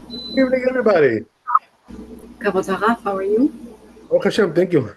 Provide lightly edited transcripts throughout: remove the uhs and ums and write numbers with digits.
Good evening, everybody. Kavod Haraf, how are you? Oh, Hashem, thank you.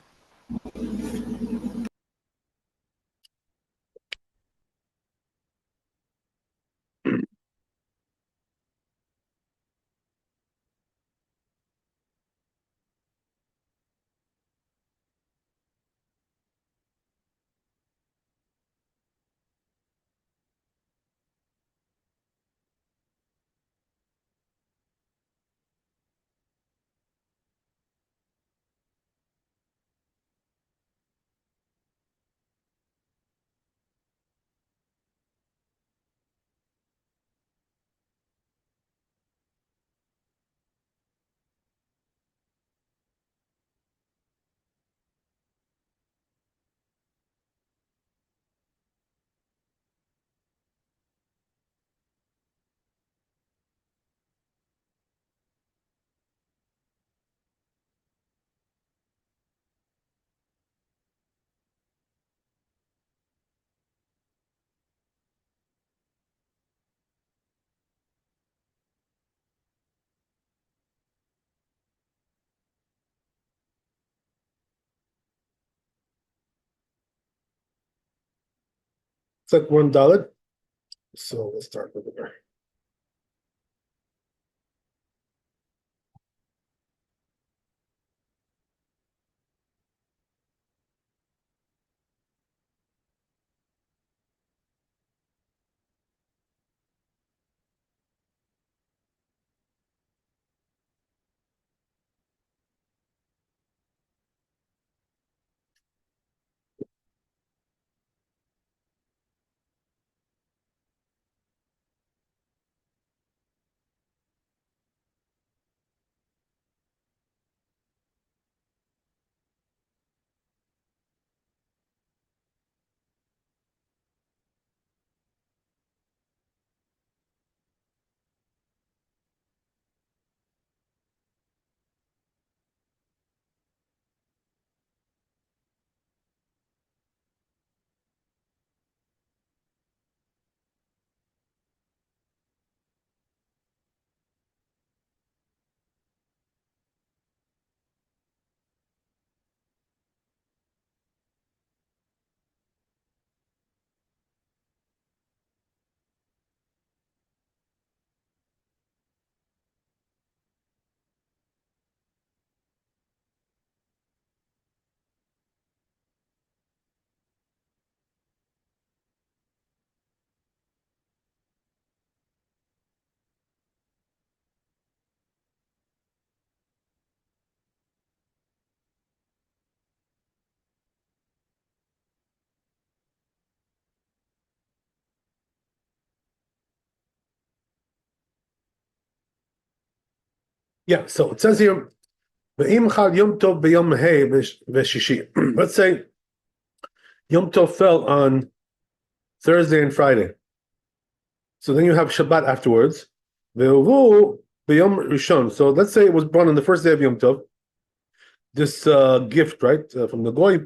It's like $1. So let's start with there. Yeah, so it says here, "Ve'im chal Yom Tov b'Yom Hey v'Shishi." Let's say Yom Tov fell on Thursday and Friday. So then you have Shabbat afterwards. Ve'uvu b'Yom Rishon. So let's say it was born on the first day of Yom Tov. This gift, right, from the Goy.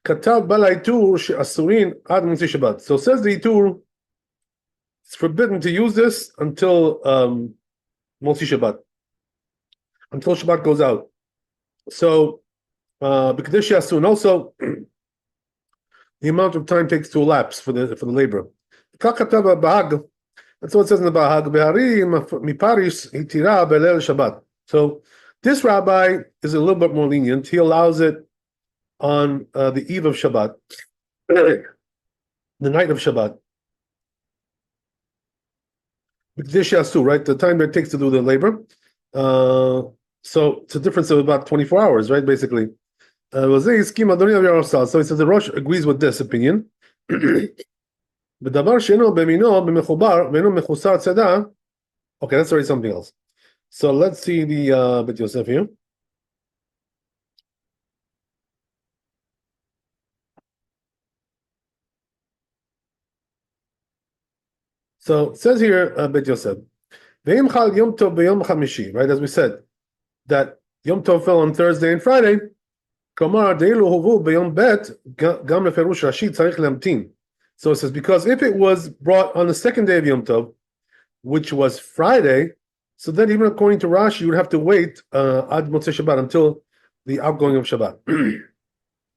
Katav balai tur she'asurin ad Motzi Shabbat. So says the Itur, it's forbidden to use this until Motzi Shabbat, until Shabbat goes out. So, because soon also the amount of time takes to elapse for the labor. That's what it says in the Bahag. So this rabbi is a little bit more lenient. He allows it on the eve of Shabbat, the night of Shabbat. Right? The time that it takes to do the labor. So it's a difference of about 24 hours, right? Basically. So he says the Rosh agrees with this opinion. Okay, that's already something else. So let's see the Bet Yosef here. So it says here, Bet Yosef, right? As we said, that Yom Tov fell on Thursday and Friday. So it says, because if it was brought on the second day of Yom Tov, which was Friday, So then, even according to Rashi, you would have to wait ad Motzei Shabbat until the outgoing of Shabbat.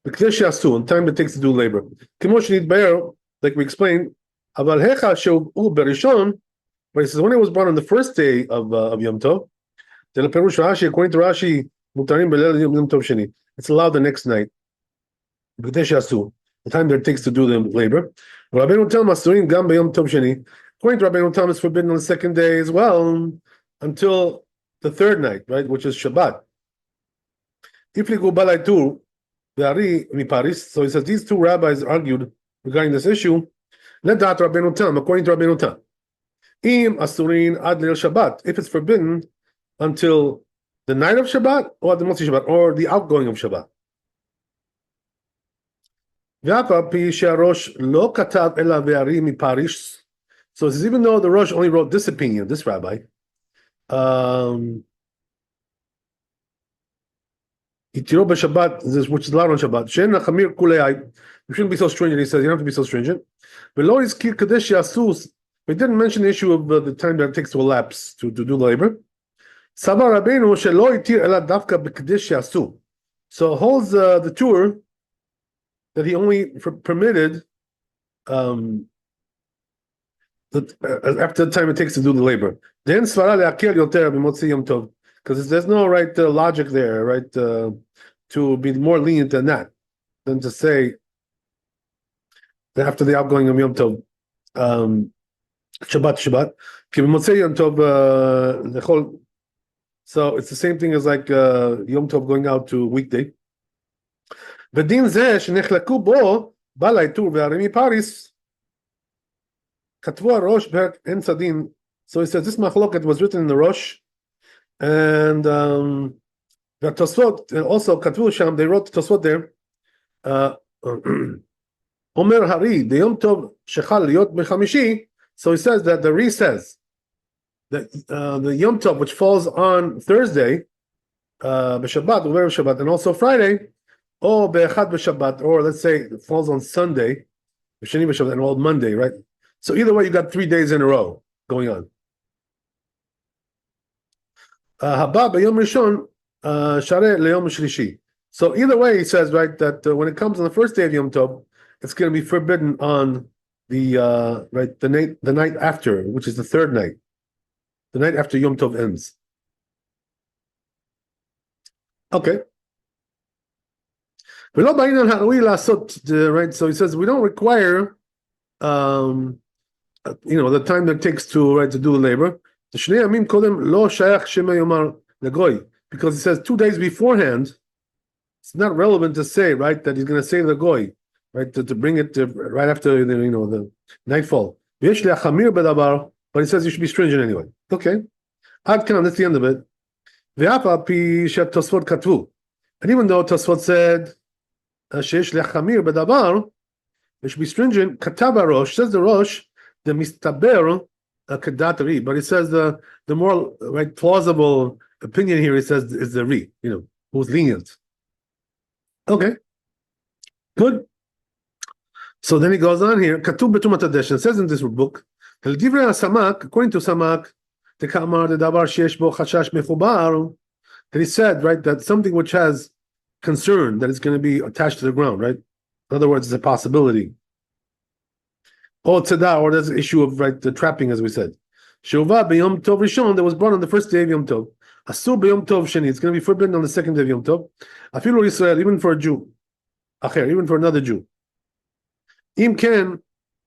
Because in time it takes to do labor. Like we explained, but he says when it was born on the first day of Yom Tov, according to Rashi, it's allowed the next night. The time that it takes to do the labor. According to Rabbeinu Tam, it's forbidden on the second day as well until the third night, right, which is Shabbat. If you go balaitur, so he says these two rabbis argued regarding this issue. Ledat Rabbeinu Tam, according to Rabbeinu Tam, im asurin ad leil Shabbat, if it's forbidden until the night of Shabbat or the Motzei Shabbat or the outgoing of Shabbat. So it says, even though the Rosh only wrote this opinion, this rabbi, which is allowed on Shabbat, you shouldn't be so stringent. He says you don't have to be so stringent. But we didn't mention the issue of the time that it takes to elapse to do labor. So holds the tour that he only permitted after the time it takes to do the labor. Then because there's no right logic there, right, to be more lenient than that, than to say that after the outgoing of Yom Tov, Shabbat. So it's the same thing as like Yom Tov going out to weekday. בדין זה שנחלקו בו בעל העיטור והרמי פריס כתבו הראש בפרק אמצע דין. So he says this מחלוקת was written in the Rosh, and והתוספות also כתבו שם, they wrote the תוספות there, אומר הרי ביום טוב שחל להיות בחמישי. So he says that the Ri says that the Yom Tov which falls on Thursday, b'Shabbat, over Shabbat, and also Friday, or be'echad b'Shabbat, or let's say it falls on Sunday, b'Sheni b'Shabbat, and all Monday, right? So either way, you got 3 days in a row going on. Haba b'Yom Rishon shareh le'Yom Shlishi. So either way, he says, right, that when it comes on the first day of Yom Tov, it's going to be forbidden on the right the night after, which is the third night, the night after Yom Tov ends. Okay. Right, so he says we don't require, the time that it takes to to do the labor. Because he says 2 days beforehand, it's not relevant to say, right, that he's going to say the goy, right, to bring it right after the nightfall. But he says you should be stringent anyway. Okay, that's the end of it. And even though Tosfot said שיש להחמיר בדבר, they should be stringent, כתב הראש, says the Rosh, the מסתבר כדת Ri, but it says the more right plausible opinion here, it says is the Ri, who's lenient. Okay, good. So then he goes on here, כתוב בטומאת הדשן, it says in this book, לדברי הסמ"ק, according to סמ"ק, דקאמר דדבר שיש בו חשש מחובר, that he said, right, that something which has concern that it's going to be attached to the ground, right? In other words, it's a possibility. Or tzada, or there's an issue of the trapping, as we said. Shuvah b'Yom Tov Rishon, that was born on the first day of Yom Tov. Asur b'Yom Tov Sheni, it's going to be forbidden on the second day of Yom Tov. Afilu Yisrael, even for a Jew. Acher, even for another Jew. Im ken,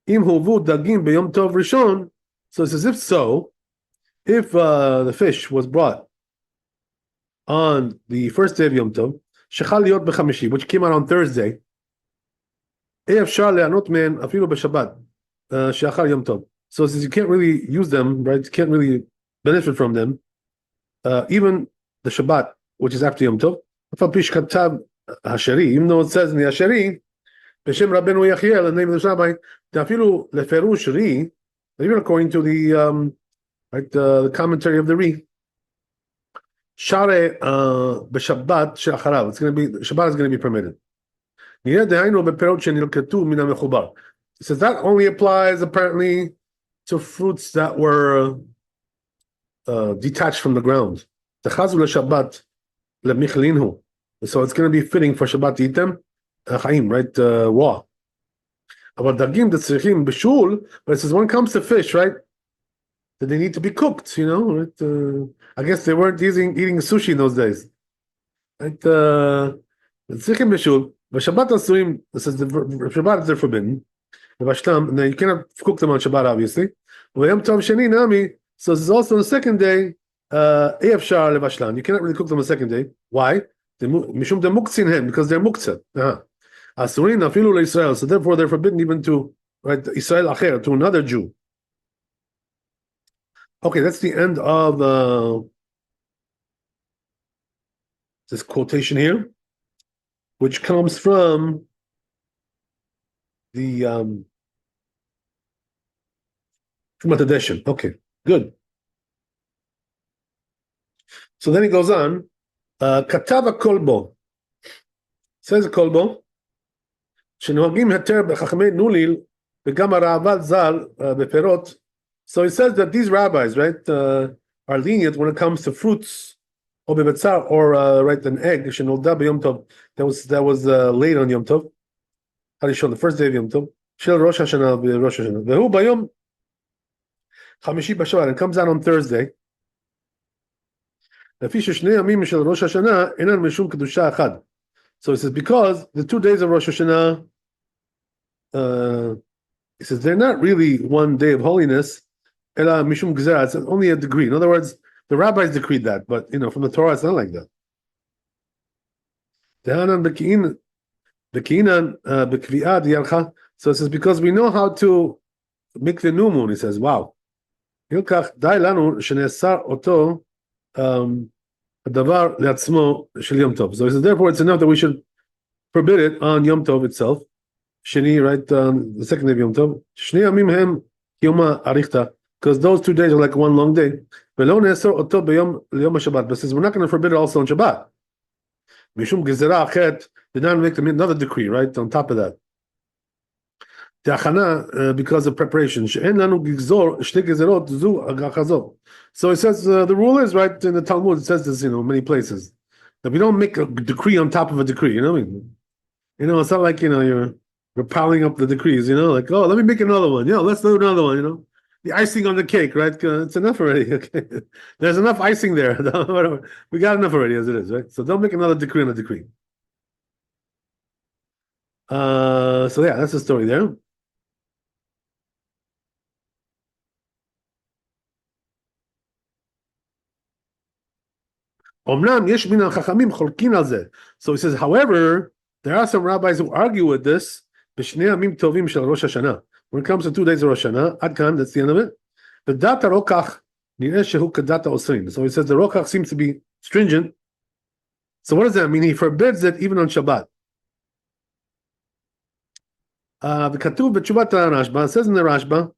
im huvu dagim b'Yom Tov Rishon. So it's as if so, if the fish was brought on the first day of Yom Tov, shechal liot b'chamishi, which came out on Thursday, efshar le'anot men afilu b'Shabbat, she'achar Yom Tov. So since you can't really use them, right, you can't really benefit from them, even the Shabbat, which is after Yom Tov, even though it says in the Hashari, b'shem Rabbeinu Yechiel, the name of the Rabbi, afilu leferush Ri, even according to the commentary of the Ri, Share b'Shabbat she'acharav. It's going to be Shabbat is going to be permitted. He says that only applies apparently to fruits that were detached from the ground. Techazu leShabbat lemichlinu. So it's going to be fitting for Shabbat to eat them. Chaim, right? Raw. About dagim tzrichim b'shul, but it says when it comes to fish, right? That they need to be cooked. Right? I guess they weren't eating sushi in those days. Right? Tzrichim b'shul. V'Shabbat asurim. It says the Shabbat they're forbidden. And then you cannot cook them on Shabbat, obviously. V'yom tov sheni nami. So this is also on the second day. Eifshar levashlan. You cannot really cook them on the second day. Why? Mishum de muktzin hen, because they're muktzah. Asurin afilu leIsrael. So therefore they're forbidden even to Israel acher, to another Jew. Okay, that's the end of this quotation here, which comes from the from Atadeshim. Okay, good. So then he goes on. Katava kolbo. Says kolbo. שנוהגים היתר בחכמי נוליל וגם הראב"ד ז"ל בפירות. So he says that these rabbis, right, are lenient when it comes to fruits, or bebetzar, or right, an egg. שנולדה ביום טוב. That was late on Yom Tov. הראשון, the first day of Yom Tov. של ראש השנה בראש השנה. והוא ביום חמישי בשבת. It comes out on Thursday. לפי ששני ימים של ראש השנה אינן משום קדושה אחד. So he says, because the 2 days of Rosh Hashanah, he says, they're not really one day of holiness, ela mishum gezerah, it's only a degree. In other words, the rabbis decreed that, but from the Torah, it's not like that. So it says, because we know how to make the new moon, he says, wow. הדבר לעצמו של יום טוב. So he says, therefore, it's enough that we should forbid it on Yom Tov itself. שני, right, the second day of Yom Tov. שני ימים הם יום האריכתא, because those 2 days are like one long day. ולא נאסור אותו ליום השבת. But says, we're not going to forbid it also on Shabbat. משום גזירה אחרת, did not make another decree, right, on top of that. תהכנה, because of preparation. שאין לנו גזור, שתי גזירות, זו הגחזו. So it says, the rule is, right, in the Talmud, it says this, many places, that we don't make a decree on top of a decree, it's not like, you're piling up the decrees, like, oh, let me make another one. Let's do another one, the icing on the cake, right? It's enough already, okay? There's enough icing there. We got enough already as it is, right? So don't make another decree on a decree. So yeah, that's the story there. So he says, however, there are some rabbis who argue with this. When it comes to 2 days of Rosh Hashanah, that's the end of it. So he says the Rokach seems to be stringent. So what does that mean? He forbids it even on Shabbat. It says in the Rashba,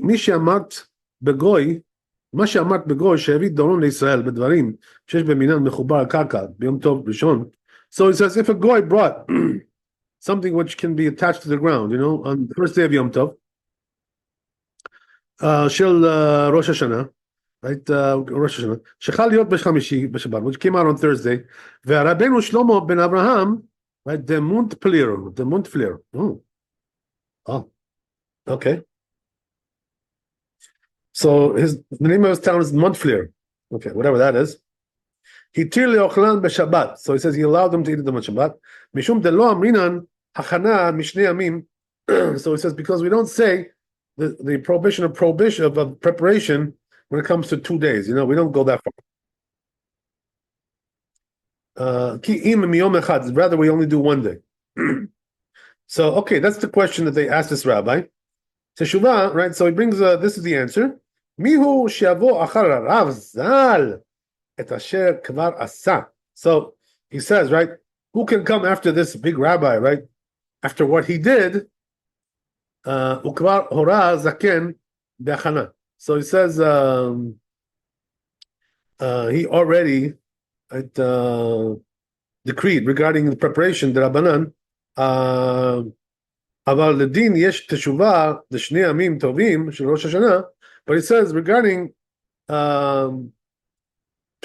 מי שאמרת בגוי, מה שאמרת בגוי שהביא דורון לישראל בדברים שיש במינן מחובר על קרקע ביום טוב ראשון. So he says, if a goy brought something which can be attached to the ground, on the first day of Yom Tov, של ראש השנה, right, ראש השנה, שחל להיות בחמישי בשבת, which came out on Thursday, והרבנו שלמה בן אברהם, right, the Mundflir. Oh, okay. So the name of his town is Montflir. Okay, whatever that is. Hitir leochlan b'Shabbat. So he says he allowed them to eat them on Shabbat. Mishum de lo amrinan hachana mishnei amim. So he says because we don't say the prohibition of preparation when it comes to 2 days. We don't go that far. Ki im miyom echad. Rather, we only do 1 day. So okay, that's the question that they asked this rabbi. Teshuvah, right? So he brings this is the answer. Mihu sheavo achar rav zal et asher kvar asa. So he says, right? Who can come after this big rabbi, right? After what he did, ukvar hora zaken be'achana. So he says he already decreed regarding the preparation, the Rabbanan. אבל לדין יש תשובה לשני ימים טובים של ראש השנה, But he says regarding 2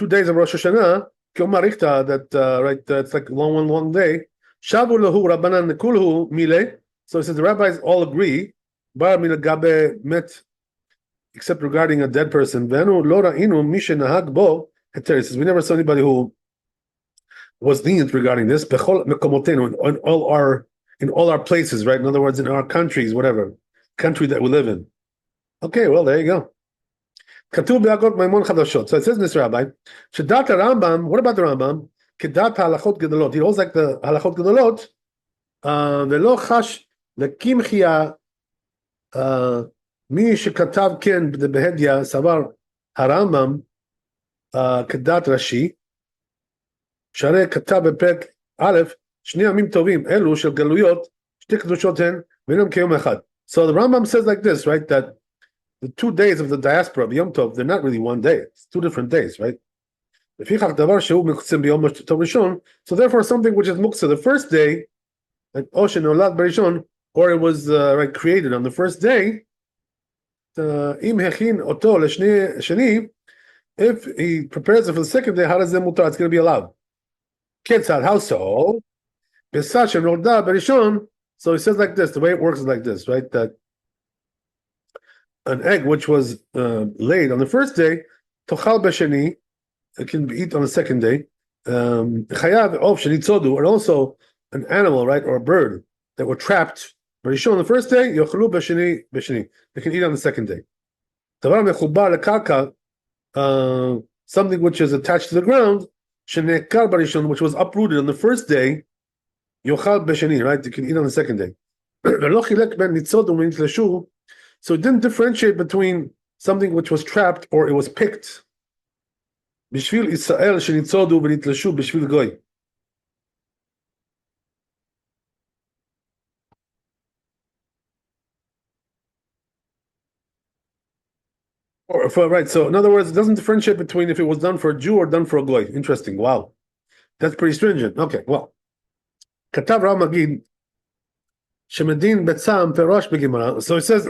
days of Rosh Hashanah, that it's like long day. Shavu lahu Rabbanan kulhu mile. So he says the rabbis all agree, bar min gabe met, except regarding a dead person. Venu lora inu mishe nahag bo heter. He says we never saw anybody who was lenient regarding this. Bechol mekomotenu, in all our places, right? In other words, in our countries, whatever country that we live in. Okay, well there you go. Katuv be'agot Maimon Chadashot. So it says in this rabbi, Shedat Rambam. What about the Rambam? Kedat halachot gedolot. He holds like the halachot gedolot. Velo chash lekimchia mi shekatav ken behedya savar harambam kedat Rashi. Sharei katav bepek aleph shni amim tovim elu shel galuyot shti kedushot hen v'enam keyom echad. So the Rambam says like this, right? That the 2 days of the diaspora of Yom Tov, they're not really one day. It's 2 different days, right? So therefore, something which is muktzah the first day, like Oshen or Lad Barishon, or it was created on the first day, if he prepares it for the second day, how does it mutar? It's going to be allowed. Ketzad, how so? So he says like this, the way it works is like this, right? That an egg which was laid on the first day, tochal b'sheni, it can be eaten on the second day. Chayav of sheni tzodu, and also an animal, right, or a bird that were trapped. Barishon on the first day, yochlu b'sheni. They can eat on the second day. Davar mechubar lekarka, something which is attached to the ground, shenekar barishon, which was uprooted on the first day, yochal b'sheni, right, they can eat on the second day. So it didn't differentiate between something which was trapped or it was picked. Bishvil Israel shenitzodu v'nitlashu bishvil goy. Right, so in other words, it doesn't differentiate between if it was done for a Jew or done for a goy. Interesting. Wow, that's pretty stringent. Okay, well, Katav Rav Magid Shemedin Betzam Perosh Begimara. So it says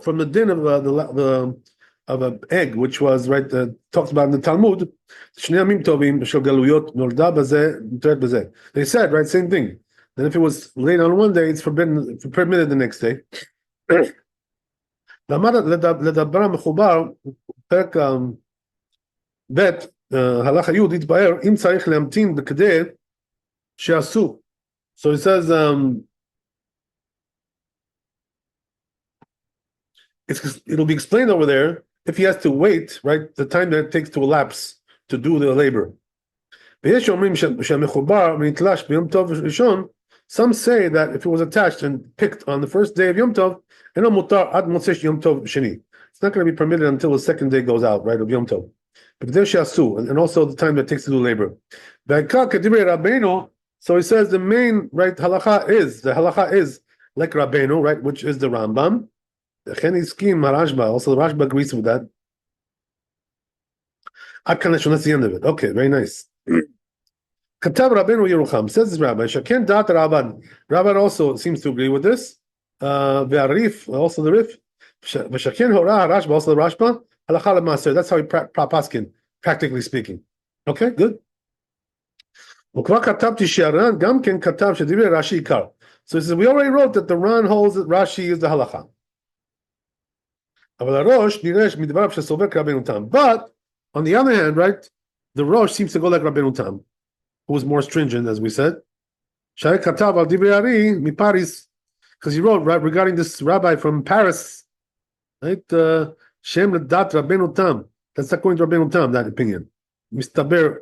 from the din of of an egg, which was right talked about in the Talmud. They said right, same thing. That if it was laid on one day, it's permitted the next day. לדבר מחובר, פרק ב' הלכה י' יתבהר אם צריך להמתין בכדי שעשו. So it says it'll be explained over there if he has to wait, right, the time that it takes to elapse to do the labor. ויש אומרים שהמחובר ונתלש ביום טוב ראשון. Some say that if it was attached and picked on the first day of Yom Tov, it's not going to be permitted until the second day goes out, right, of Yom Tov. But and also the time that it takes to do labor. So he says the main right halacha is like Rabbeinu, right, which is the Rambam. Also the Rashba agrees with that. That's the end of it. Okay, very nice. Katav Rabbeinu Yerucham, says this rabbi, Shaken Dat Rabban. Rabban also seems to agree with this. Ve'arif, also the Rif. V'shaken Hora Rashba, also the Rashba. Halacha l'maser. That's how he paskin, practically speaking. Okay, good. Ukva katabti she'aran gam ken katav shedivre Rashi ikar. So he says we already wrote that the Ran holds that Rashi is the halacha. But on the other hand, right, the Rosh seems to go like Rabbeinu Tam, who was more stringent, as we said. Because he wrote right regarding this rabbi from Paris, right? Shem Ledat Rabbeinu Tam. That's according to Rabbeinu Tam, that opinion. Mistaber,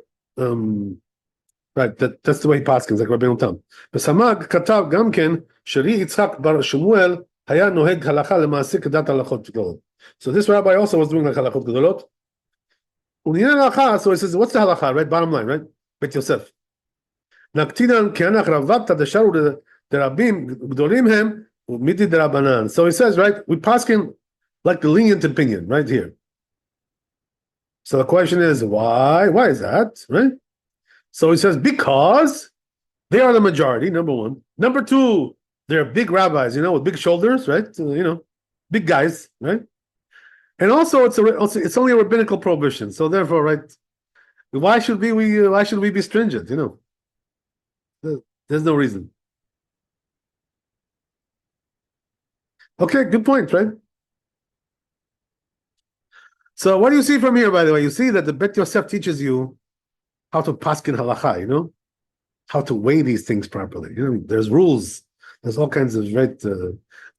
right? That's the way he paskins, like Rabbeinu Tam. Besamag Katav Gamken Shari Yitzchak Bar Shemuel Haya Noheg Halacha Lemaaseh Kedat Halachot Gedolot. So this rabbi also was doing like halachot gedolot. So he says, what's the halacha? Right, bottom line, right? Bet Yosef. Naktinan keanach ravata desharu derabim gdolim hem midi derabanan. So he says, right, we paskin like the lenient opinion, right here. So the question is, why? Why is that, right? So he says, because they are the majority, number one. Number two, they're big rabbis, with big shoulders, right? big guys, right? And also, it's only a rabbinical prohibition. So therefore, right? Why should we be stringent? There's no reason. Okay, good point, right? So what do you see from here, by the way? You see that the Bet Yosef teaches you how to paskin halacha, how to weigh these things properly. There's rules. There's all kinds of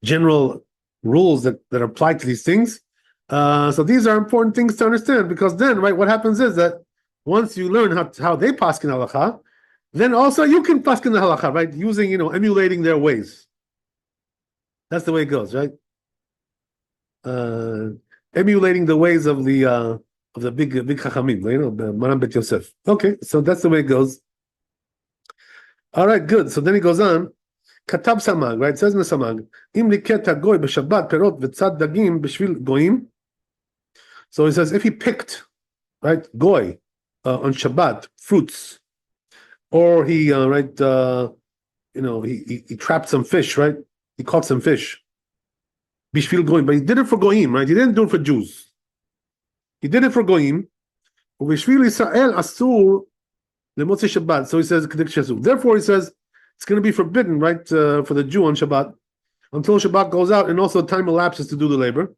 general rules that apply to these things. So these are important things to understand, because then, right, what happens is that once you learn how they paskin halacha, then also you can paskin the halacha, right? Using, emulating their ways. That's the way it goes, right? Emulating the ways of the big chachamim, the Maram Bet Yosef. Okay, so that's the way it goes. All right, good. So then he goes on. Katab Samag, right? It says in the Samag, Im liket goy b'Shabbat perot v'tzad dagim b'shvil goyim. So he says if he picked, right, goy on Shabbat fruits, or he he trapped some fish, right? He caught some fish. Bishvil goyim, but he did it for goyim, right? He didn't do it for Jews. He did it for goyim. Bishvil Israel asur lemotzi Shabbat. So he says, therefore he says it's going to be forbidden, right, for the Jew on Shabbat until Shabbat goes out, and also time elapses to do the labor.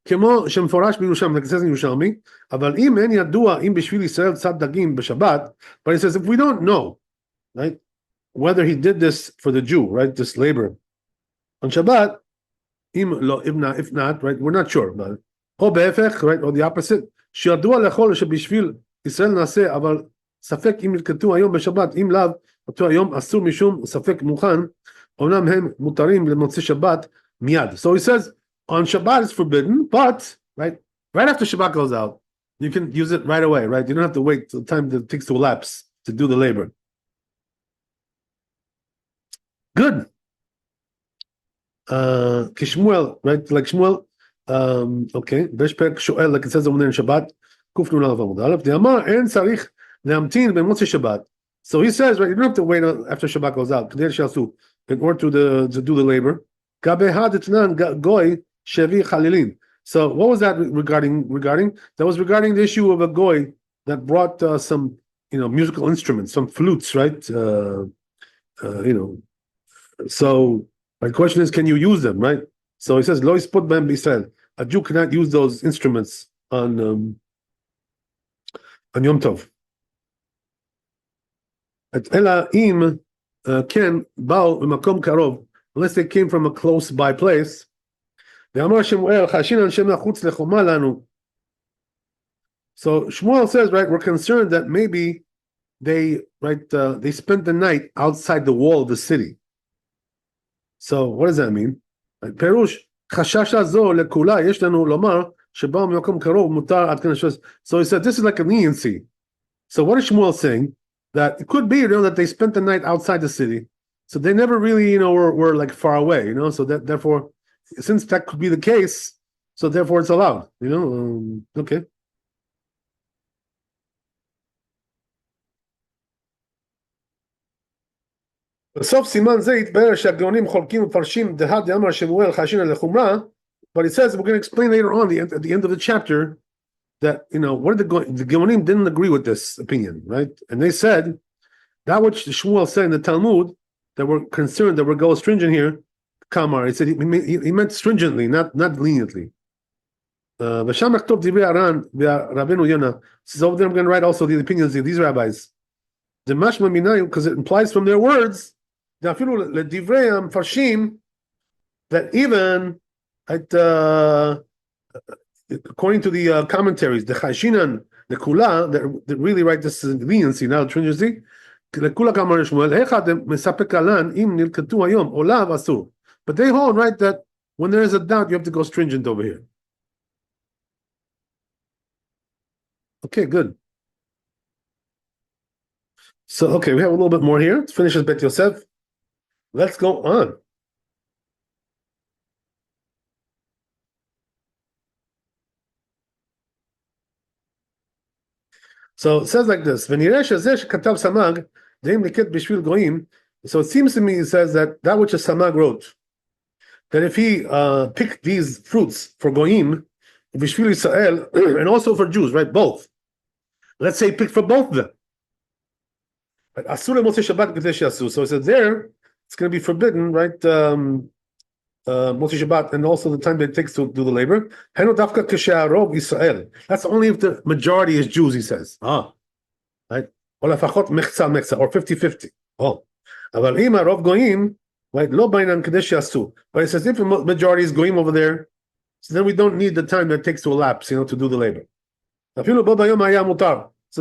כמו שמפורש בירושלמי, like it says in Yerushalmi, אבל אם אין ידוע אם בשביל ישראל צד דגים בשבת, but he says if we don't know, right, whether he did this for the Jew, right, this labor on Shabbat, if not, right, we're not sure about it. או בהפך, right, or the opposite, שידוע לכל שבשביל ישראל נעשה, אבל ספק אם נלקטו היום בשבת, אם לאו, אותו היום אסור משום ספק מוכן, אומנם הם מותרים למוצאי שבת מיד. So he says, on Shabbat it's forbidden, but right after Shabbat goes out, you can use it right away, right? You don't have to wait till the time that it takes to elapse to do the labor. Good. Kishmuel, right? Like Shmuel, okay. Beshpek Shoel, like it says over there in Shabbat, Kufnu Nalav Amud Aleph, the Amar En Sarich Leamtin Ben Motzei Shabbat. So he says, right, you don't have to wait after Shabbat goes out, in order to do the labor. Gabeha Detnan Goy Shevi Chalilin. So what was that regarding? That was regarding the issue of a goy that brought some, musical instruments, some flutes, right? So my question is, can you use them, right? So he says, Lo Yispot B'hem B'Yisrael. A Jew cannot use those instruments on Yom Tov. Ela im ken ba'u b'makom karov, unless they came from a close by place. So Shmuel says, right, we're concerned that maybe they spent the night outside the wall of the city. So what does that mean? Perush chashasha zo lekula yesh lanu lomar sheba'u mimakom karov mutar ad kan hashos. So he said this is like a leniency. So what is Shmuel saying? That it could be, that they spent the night outside the city, so they never really, were like far away, So that therefore, since that could be the case, so therefore it's allowed, okay. בסוף סימן זה יתברר שהגאונים חולקים ומפרשים דהא דאמר שמואל חשינא לחומרה, but it says, we're going to explain later on at the end of the chapter that, what did the Geonim didn't agree with this opinion, right? And they said that which Shmuel said in the Talmud, that we're concerned that we're going stringent here, Kamar. He said he meant stringently, not leniently. V'sham yachtov divrei Aran v'Rabbeinu Yonah. So over there I'm going to write also the opinions of these rabbis. The mashma minayu, because it implies from their words, afilu ledivrei farshim, that even according to the commentaries, the Chashinan, the Kula, that really write this leniency, not stringency. But they hold, right, that when there is a doubt, you have to go stringent over here. Okay, good. So, okay, we have a little bit more here. Let's finish with Bet Yosef. Let's go on. So it says like this. So it seems to me, it says that which a Samag wrote, that if he picked these fruits for Goyim, Vishvil Israel, and also for Jews, right? Both. Let's say he picked for both of them. Asura Moshe Shabbat Kadesh Yasu. So he said there, it's going to be forbidden, right? Moshe Shabbat, and also the time that it takes to do the labor. Dafka Kesharov Israel. That's only if the majority is Jews, he says. Right? Or 50-50. Oh. Aval Ima Rov Goyim, right? Lo Bainan Kadesh Yasu. But it says if the majority is Goyim over there, so then we don't need the time that it takes to elapse, to do the labor. So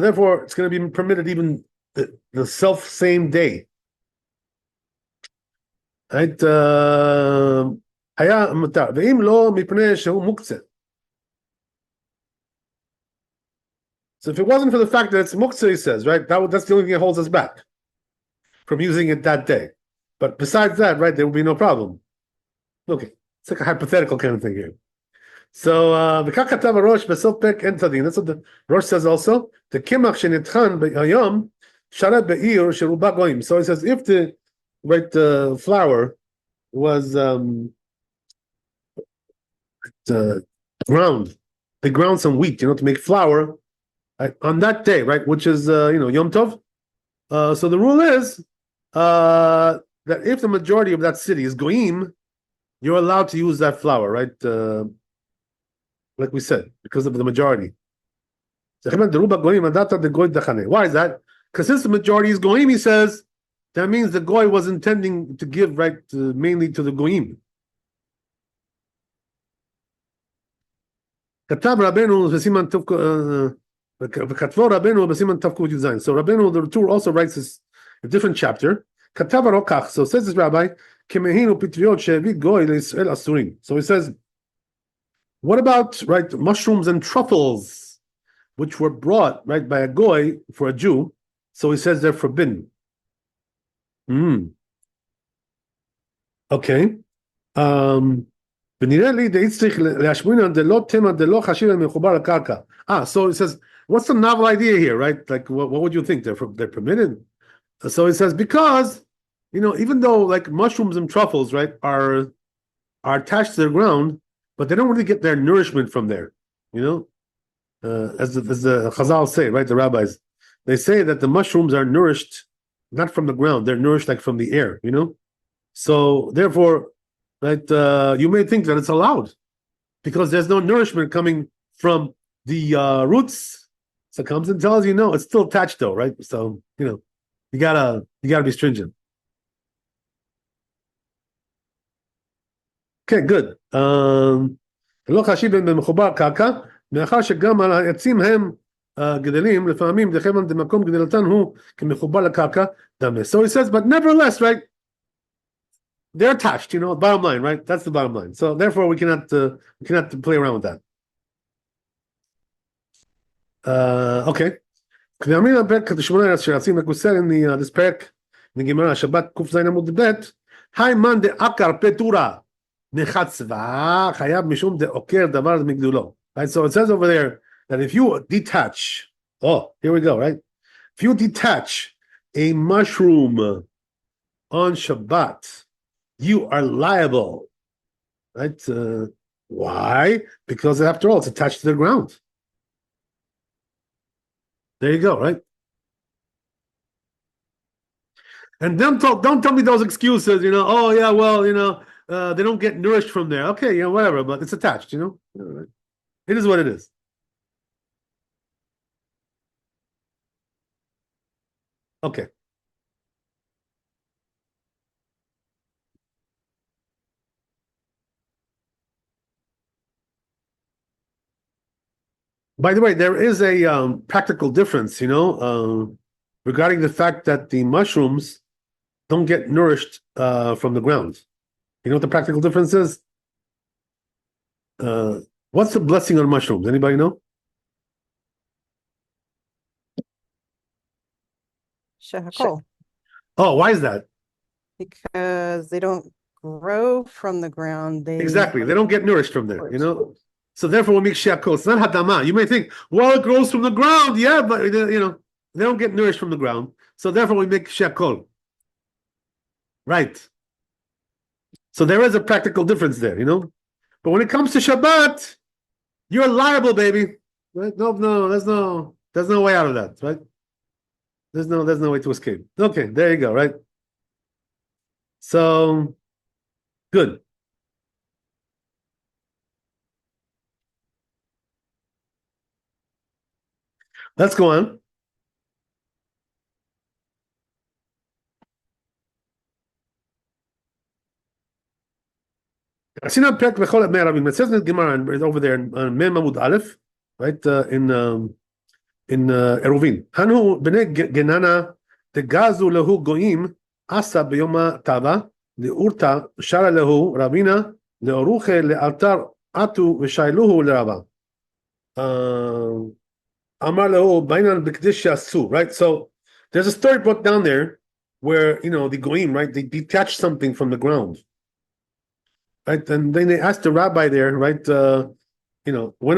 therefore, it's going to be permitted even the same day. Right? So if it wasn't for the fact that it's muktzah, he says, right? That's the only thing that holds us back from using it that day. But besides that, right, there will be no problem. Okay, it's like a hypothetical kind of thing here. So that's what the Rosh says also. The kimach shenitchan b'yayom sharat be'ir sheruba goyim. So it says if the flour was ground, they ground some wheat, to make flour on that day, right? Which is Yom Tov. So the rule is that if the majority of that city is goyim, you're allowed to use that flour, right? Like we said, because of the majority. Why is that? Because since the majority is goyim, he says, that means the goy was intending to give mainly to the goyim. So Rabbeinu, the Tur also writes this a different chapter. So says this rabbi, so he says, what about mushrooms and truffles, which were brought by a goy for a Jew? So he says they're forbidden. Okay. So it says, what's the novel idea here, right? Like, what would you think? They're permitted? So it says, because, even though mushrooms and truffles, right, are attached to the ground, but they don't really get their nourishment from there, as the Chazal say, right, the rabbis. They say that the mushrooms are nourished not from the ground, they're nourished from the air, So therefore, right, you may think that it's allowed because there's no nourishment coming from the roots. So it comes and tells you, no, it's still attached though, right? So, you gotta be stringent. Okay, good. לא חשיב במחובר קרקע, מאחר שגם על העצים הם גדלים, לפעמים דכיוון דמקום גדלתן הוא כמחובר לקרקע דמה. So he says, but nevertheless, right, they're attached, bottom line, right? That's the bottom line. So therefore, we cannot play around with that. Okay. Like we said in this parak, in the Gemara, Shabbat Kuf Zayin Amud Bet, Hai man de akar petura. Right, so it says over there that if you detach, here we go, right? If you detach a mushroom on Shabbat, you are liable, right? Why? Because after all, it's attached to the ground. There you go, right? And don't tell me those excuses, oh yeah, well, they don't get nourished from there. Okay, whatever, but it's attached, It is what it is. Okay. By the way, there is a practical difference, regarding the fact that the mushrooms don't get nourished from the ground. You know what the practical difference is? What's the blessing on mushrooms? Anybody know? Shehakol. Oh, why is that? Because they don't grow from the ground. Exactly. They don't get nourished from there, So therefore, we make sheakol. It's not hadama. You may think, well, it grows from the ground. Yeah, but, they don't get nourished from the ground. So therefore, we make sheakol. Right. So there is a practical difference there, But when it comes to Shabbat, you're liable, baby. Right? No, there's no way out of that, right? There's no way to escape. Okay, there you go, right? So good. Let's go on. It says in the Gemara over there in Mem Amud Aleph, right? In Eruvin. Hanu b'nei Genana tegazu lehu goyim asa b'yoma tava leurta shara lehu rabina leoruche lealtar atu v'shailuhu lerava. Amar lehu bainan b'kdish asu. Right. So there's a story brought down there where the goyim, right, they detach something from the ground. Right, and then they asked the rabbi there, right? When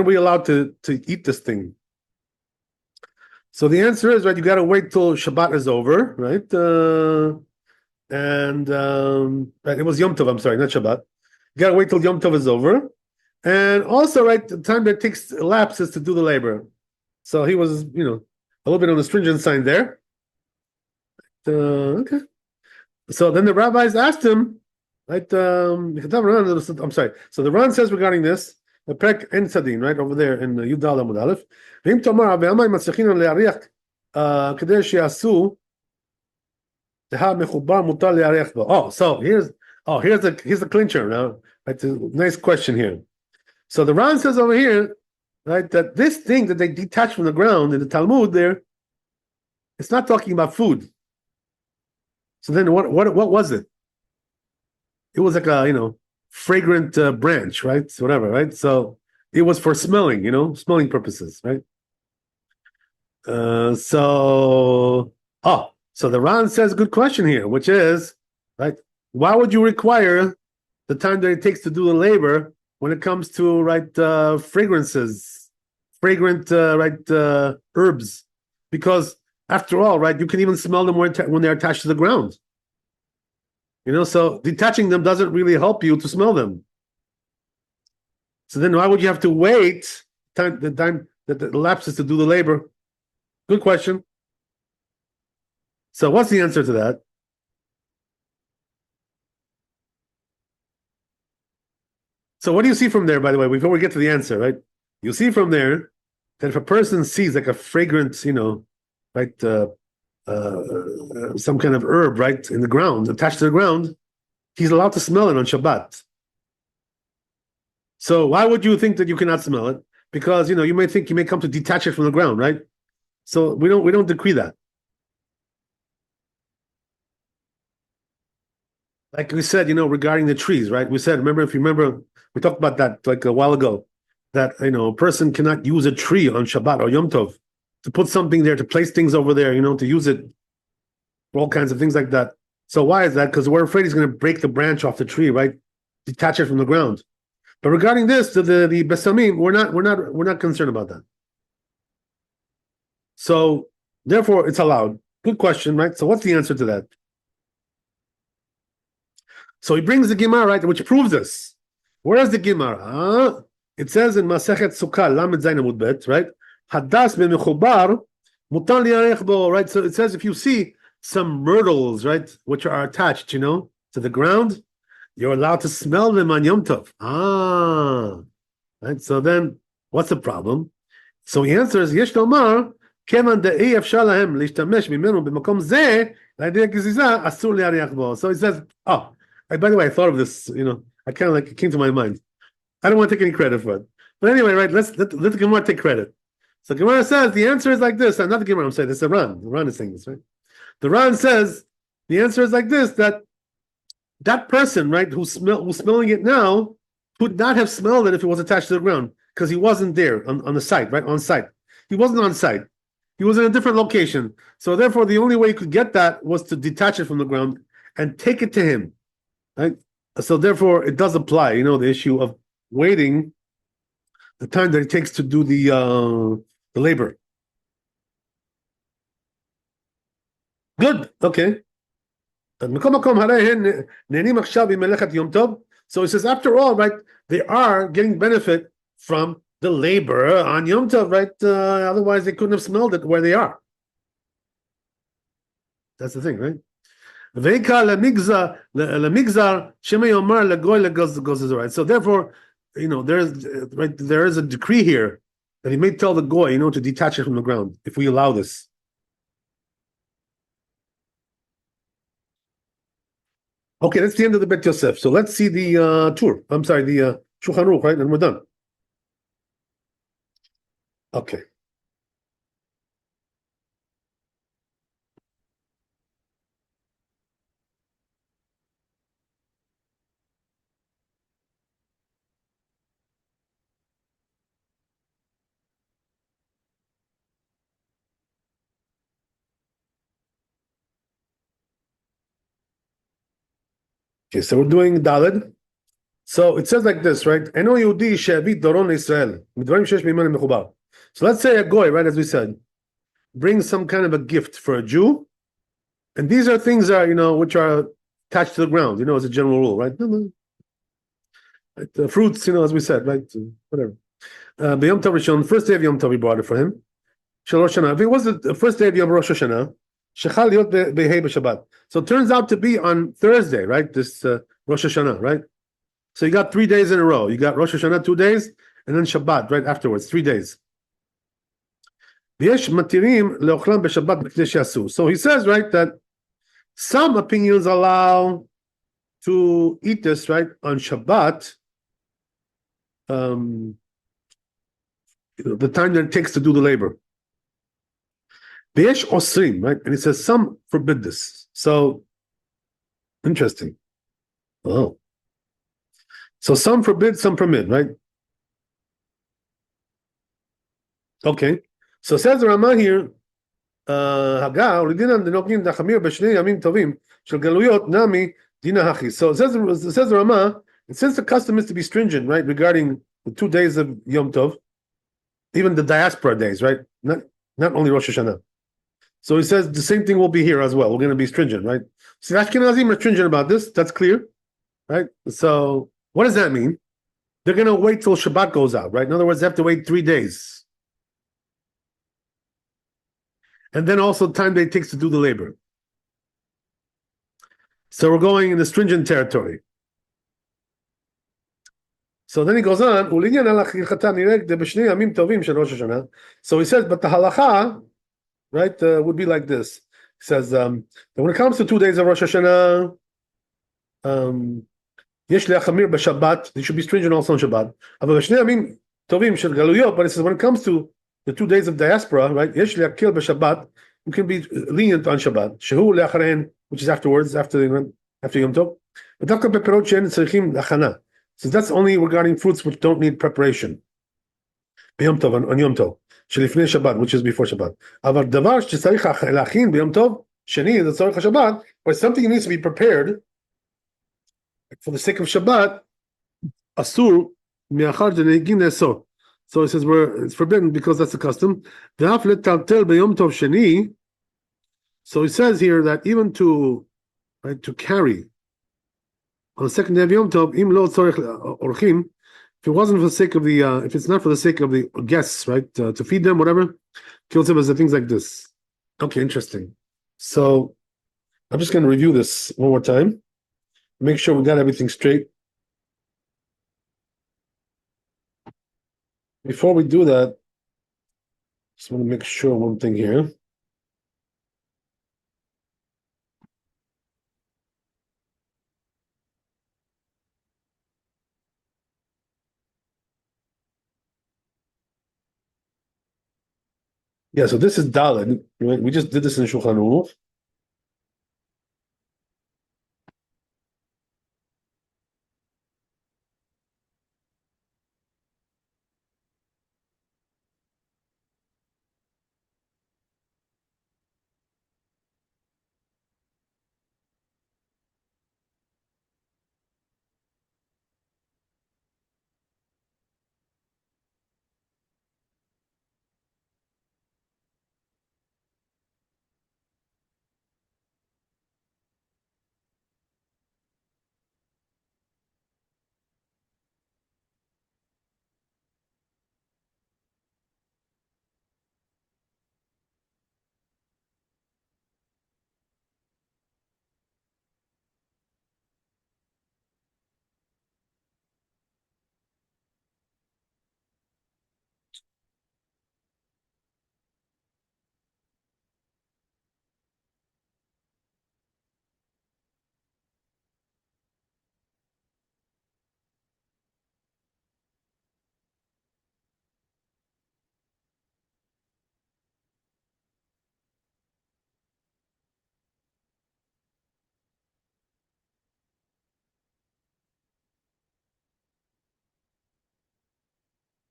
are we allowed to eat this thing? So the answer is, right, you got to wait till Shabbat is over, right? It was Yom Tov. I'm sorry, not Shabbat. You got to wait till Yom Tov is over, and also, right, the time that takes elapses to do the labor. So he was, a little bit on the stringent side there. Okay. So then the rabbis asked him. Right, I'm sorry. So the Ran says regarding this, the Perek En Sadin, right over there in Yudal Amud Aleph. V'im tomar ve'amay matzechin le'ariach kedei she'asu deha mechubar mutar le'ariach bo. So here's the clincher now. Right, nice question here. So the Ran says over here, right, that this thing that they detach from the ground in the Talmud there, it's not talking about food. So then what was it? It was like a fragrant branch, right? Whatever, right? So it was for smelling, smelling purposes, right? So the Ran says good question here, which is, right, why would you require the time that it takes to do the labor when it comes to fragrances, fragrant herbs? Because after all, right, you can even smell them when they're attached to the ground. So detaching them doesn't really help you to smell them. So then why would you have to wait the time that elapses to do the labor? Good question. So what's the answer to that? So what do you see from there, by the way, before we get to the answer, right? You see from there that if a person sees like a fragrant, right, some kind of herb, right, in the ground, attached to the ground, he's allowed to smell it on Shabbat. So why would you think that you cannot smell it? Because you may think you may come to detach it from the ground, right? So we don't decree that. Like we said, regarding the trees, right? We said, if you remember, we talked about that like a while ago, that a person cannot use a tree on Shabbat or Yom Tov to put something there, to place things over there, to use it for all kinds of things like that. So why is that? Because we're afraid he's going to break the branch off the tree, right? Detach it from the ground. But regarding this, the Besamim, we're not concerned about that. So therefore, it's allowed. Good question, right? So what's the answer to that? So he brings the Gemara, right, which proves this. Where's the Gemara? It says in Masechet Sukkah, Lamed Zayin Amud Bet, right? Hadas be'mechubar mutar li'arech bo, right? So it says if you see some myrtles, right, which are attached, to the ground, you're allowed to smell them on Yom Tov. Right? So then, what's the problem? So he answers, Yesh Tomar, Kevan de'i efshar lahem lishtamesh mimenu b'makom zeh la'idei geziza asur li'ariach bo. So he says, by the way, I thought of this, I kind of it came to my mind. I don't want to take any credit for it. But anyway, right, let the Gemara take credit. So Gemara says the answer is like this. Not the Gemara, I'm saying this is the Ran. The Ran is saying this, right? The Ran says the answer is like this: that person, right, who's smelling it now, could not have smelled it if it was attached to the ground because he wasn't there on the site, right? On site, he wasn't on site. He was in a different location. So therefore, the only way he could get that was to detach it from the ground and take it to him, right? So therefore, it does apply. The issue of waiting the time that it takes to do the labor. Good. Okay. So he says, after all, right, they are getting benefit from the labor on Yom Tov, right? Otherwise, they couldn't have smelled it where they are. That's the thing, right? So therefore, there is a decree here that he may tell the goy, to detach it from the ground if we allow this. Okay, that's the end of the Bet Yosef. So let's see the tour. I'm sorry, the Shulchan Aruch, right? And we're done. Okay. Okay, so we're doing Daled. So it says like this, right? Eno Yehudi she'avit doron Israel. Midvarim sheyesh b'imanu mechubar. So let's say a goy, right, as we said, brings some kind of a gift for a Jew, and these are things that which are attached to the ground, as a general rule, right? Right, the fruits, as we said, right? Whatever. B'Yom Tov Rishon, first day of Yom Tov, he brought it for him. Shel Rosh Hashanah. If it was the first day of Yom Rosh Hashanah, shechal liot behei b'Shabbat. So it turns out to be on Thursday, right? This Rosh Hashanah, right? So you got 3 days in a row. You got Rosh Hashanah 2 days, and then Shabbat right afterwards, 3 days. So he says, right, that some opinions allow to eat this, right, on Shabbat, the time that it takes to do the labor. Right? And he says some forbid this. So interesting. Oh. So some forbid, some permit, right? Okay. So says the Rama here, Haga, so it says the Rama, and since the custom is to be stringent, right, regarding the 2 days of Yom Tov, even the diaspora days, right? Not only Rosh Hashanah. So he says the same thing will be here as well. We're going to be stringent, right? So Ashkenazim are stringent about this. That's clear, right? So what does that mean? They're going to wait till Shabbat goes out, right? In other words, they have to wait 3 days. And then also the time that it takes to do the labor. So we're going in the stringent territory. So then he goes on, so he says, but the halacha, right, would be like this. He says, that when it comes to 2 days of Rosh Hashanah, they should be stringent also on Shabbat. But it says when it comes to the 2 days of diaspora, right, you can be lenient on Shabbat, which is afterwards, after Yom Tov. So that's only regarding fruits which don't need preparation. On Yom Tov. שלפני שבת, which is before Shabbat. אבל דבר שצריך להכין ביום טוב, שני, זה צורך השבת, but something needs to be prepared for the sake of Shabbat, אסור, מאחר דנהגים לאסור. So it says it's forbidden because that's the custom. ואף לטלטל ביום טוב שני, so he says here that even to carry on the second day of Yom Tov, אם לא צורך אורחים, if it wasn't for the sake of the, if it's not for the sake of the guests, right, to feed them, whatever, kiltzim things like this. Okay, interesting. So I'm just going to review this one more time, make sure we got everything straight. Before we do that, just want to make sure one thing here. Yeah, so this is Daled. Right? We just did this in Shulchan Aruch.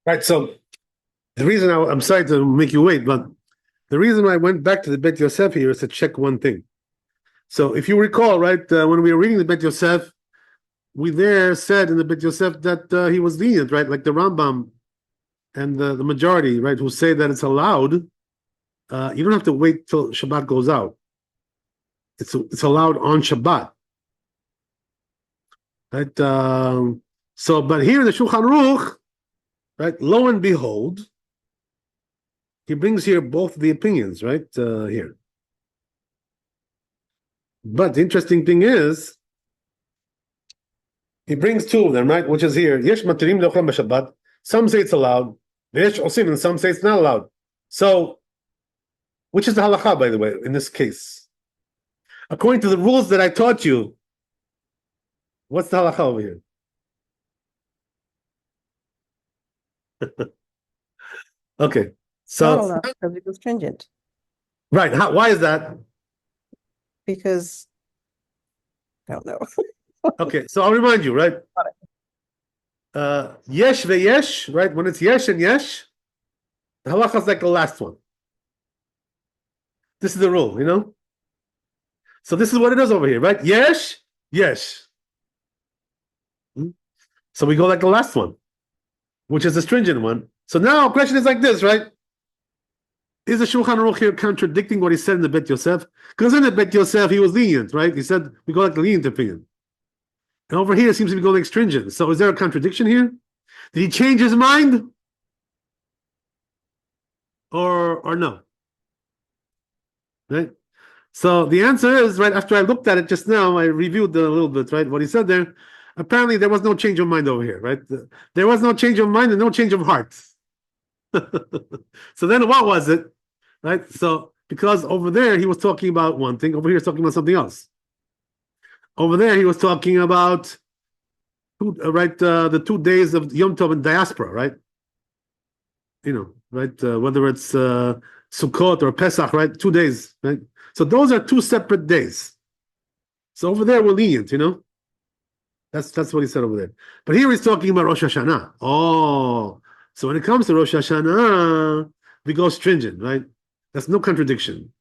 Right. So the reason I'm sorry to make you wait, but the reason I went back to the Bet Yosef here is to check one thing. So if you recall, right, when we were reading the Bet Yosef, we there said in the Bet Yosef that he was lenient, right? Like the Rambam and the majority, right, who say that it's allowed. You don't have to wait till Shabbat goes out. It's allowed on Shabbat, right? But here in the Shulchan Aruch, right, lo and behold, he brings here both the opinions, right, here. But the interesting thing is, he brings two of them, right, which is here. Yesh matirim le'ochel b'Shabbat. Some say it's allowed. Yesh osim, and some say it's not allowed. So, which is the halakha, by the way, in this case? According to the rules that I taught you, what's the halakha over here? Okay, so because it was stringent. Right, why is that? Because I don't know. Okay, so I'll remind you, right? Yesh ve'yesh, right? When it's yesh and yesh, the halacha is like the last one. This is the rule, you know? So this is what it is over here, right? Yesh, yesh. So we go like the last one, which is the stringent one. So now the question is like this, right? Is the Shulchan Aruch here contradicting what he said in the Bet Yosef? Because in the Bet Yosef, he was lenient, right? He said, we go like the lenient opinion. And over here, it seems to be going stringent. So is there a contradiction here? Did he change his mind? Or no? Right? So the answer is, right, after I looked at it just now, I reviewed a little bit, right, what he said there. Apparently, there was no change of mind over here, right? There was no change of mind and no change of heart. So then what was it? Right? So, because over there, he was talking about one thing. Over here, he's talking about something else. Over there, he was talking about, the 2 days of Yom Tov in diaspora, right? You know, right? Whether it's Sukkot or Pesach, right? 2 days, right? So those are two separate days. So over there, we're lenient, you know? That's what he said over there. But here he's talking about Rosh Hashanah. Oh, so when it comes to Rosh Hashanah, we go stringent, right? That's no contradiction.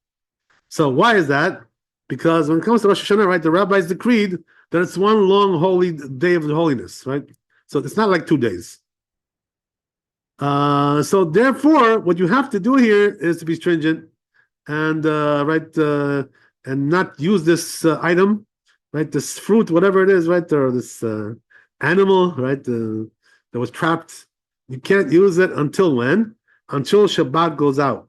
So why is that? Because when it comes to Rosh Hashanah, right, the rabbis decreed that it's one long holy day of holiness, right? So it's not like 2 days. So therefore, what you have to do here is to be stringent and and not use this item, right? This fruit, whatever it is, right? Or this animal, right? That was trapped. You can't use it until when? Until Shabbat goes out.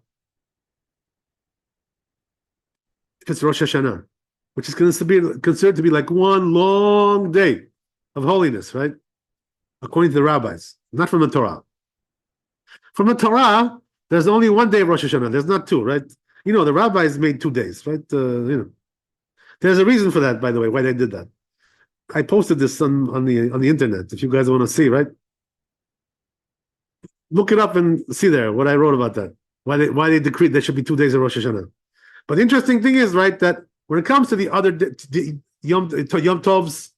If it's Rosh Hashanah, which is considered to be like one long day of holiness, right? According to the rabbis, not from the Torah. From the Torah, there's only 1 day of Rosh Hashanah. There's not two, right? You know, the rabbis made 2 days, right? You know, there's a reason for that, by the way, why they did that. I posted this on the internet. If you guys want to see, right? Look it up and see there what I wrote about that. Why they decreed there should be 2 days of Rosh Hashanah. But the interesting thing is, right, that when it comes to the other Yom Tovs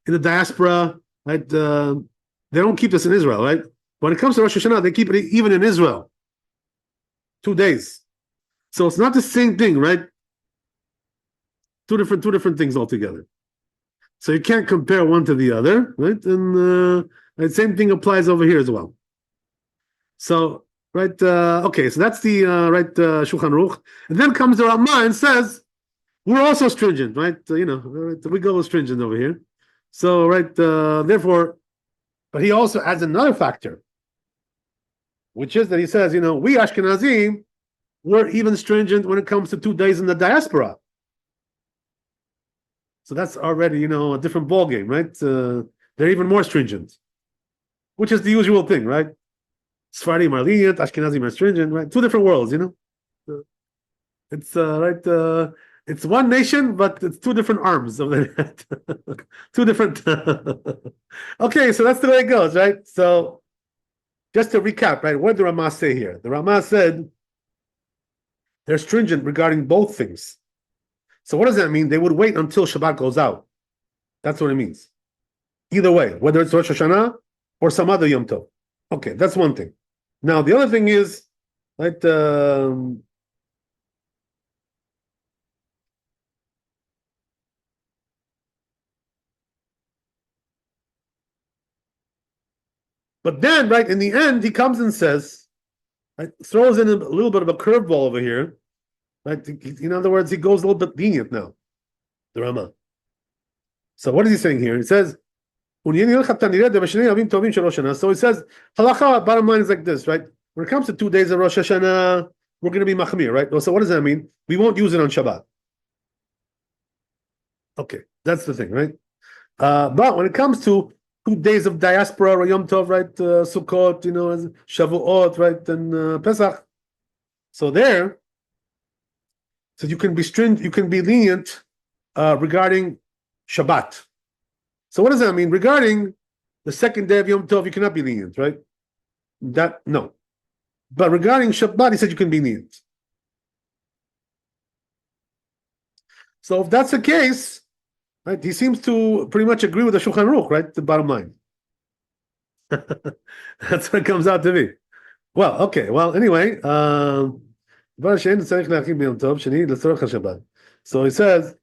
in the diaspora, right, they don't keep this in Israel, right? When it comes to Rosh Hashanah, they keep it even in Israel. 2 days. So it's not the same thing, right? Two different things altogether. So you can't compare one to the other, right? And the same thing applies over here as well. So, right, okay, so that's the Shulchan Aruch. And then comes the Ramah and says, we're also stringent, right? We go stringent over here. So, right, therefore, but he also adds another factor, which is that he says, we Ashkenazim, we're even stringent when it comes to 2 days in the diaspora. So that's already, a different ballgame, right? They're even more stringent, which is the usual thing, right? Sephardim are lenient, Ashkenazim are stringent, right? 2 different worlds, It's right. It's one nation, but it's 2 different arms of the 2 different. Okay, so that's the way it goes, right? So just to recap, right? What did the Ramah say here? The Ramah said they're stringent regarding both things. So what does that mean? They would wait until Shabbat goes out. That's what it means. Either way, whether it's Rosh Hashanah or some other Yom Tov. Okay, that's one thing. Now the other thing is, right? But then, right in the end, he comes and says, right, throws in a little bit of a curveball over here, right? In other words, he goes a little bit lenient now, the Rama. So what is he saying here? He says, so he says, halacha, bottom line is like this, right? When it comes to 2 days of Rosh Hashanah, we're going to be machmir, right? So what does that mean? We won't use it on Shabbat. Okay, that's the thing, right? But when it comes to 2 days of diaspora or Yom Tov, right? Sukkot, Shavuot, right? And Pesach. So there, so you can be stringent, you can be lenient regarding Shabbat. So what does that mean? Regarding the second day of Yom Tov, you cannot be lenient, right? No. But regarding Shabbat, he said you can be lenient. So if that's the case, right, he seems to pretty much agree with the Shulchan Aruch, right? The bottom line. That's what it comes out to be. Well, okay. Well, anyway, so he says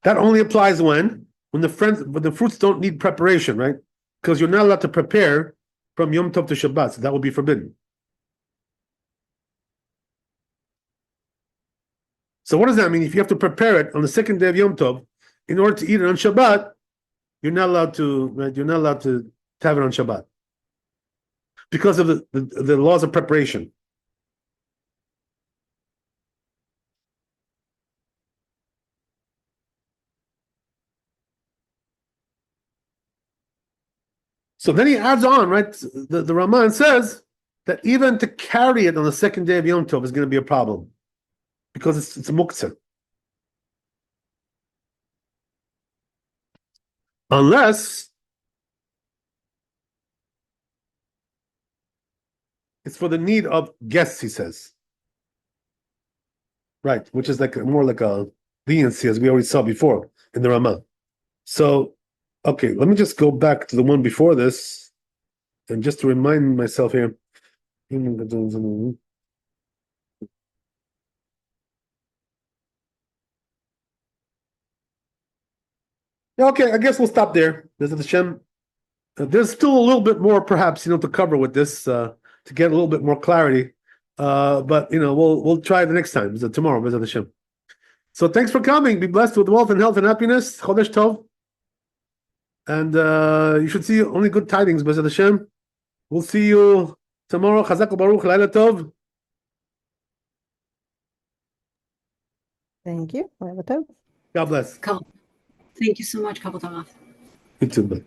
that only applies when the fruits don't need preparation, right? Because you're not allowed to prepare from Yom Tov to Shabbat, so that will be forbidden. So what does that mean? If you have to prepare it on the second day of Yom Tov in order to eat it on Shabbat, you're not allowed to, right? You're not allowed to have it on Shabbat because of the laws of preparation. So then he adds on, right? The Raman says that even to carry it on the second day of Yom Tov is going to be a problem because it's a muktzah. Unless it's for the need of guests, he says. Right, which is more like a leniency, as we already saw before in the Ramah. So, okay, let me just go back to the one before this, and just to remind myself here. Okay, I guess we'll stop there. There's still a little bit more, perhaps, to cover with this to get a little bit more clarity. But we'll try the next time. Tomorrow, Bezat Hashem. So thanks for coming. Be blessed with wealth and health and happiness. Chodesh Tov. And you should see only good tidings, Bezat Hashem. We'll see you tomorrow. Chazak Baruch, Laila Tov. Thank you. Laila Tov. God bless. Thank you so much, Kabbalah. You too, bye.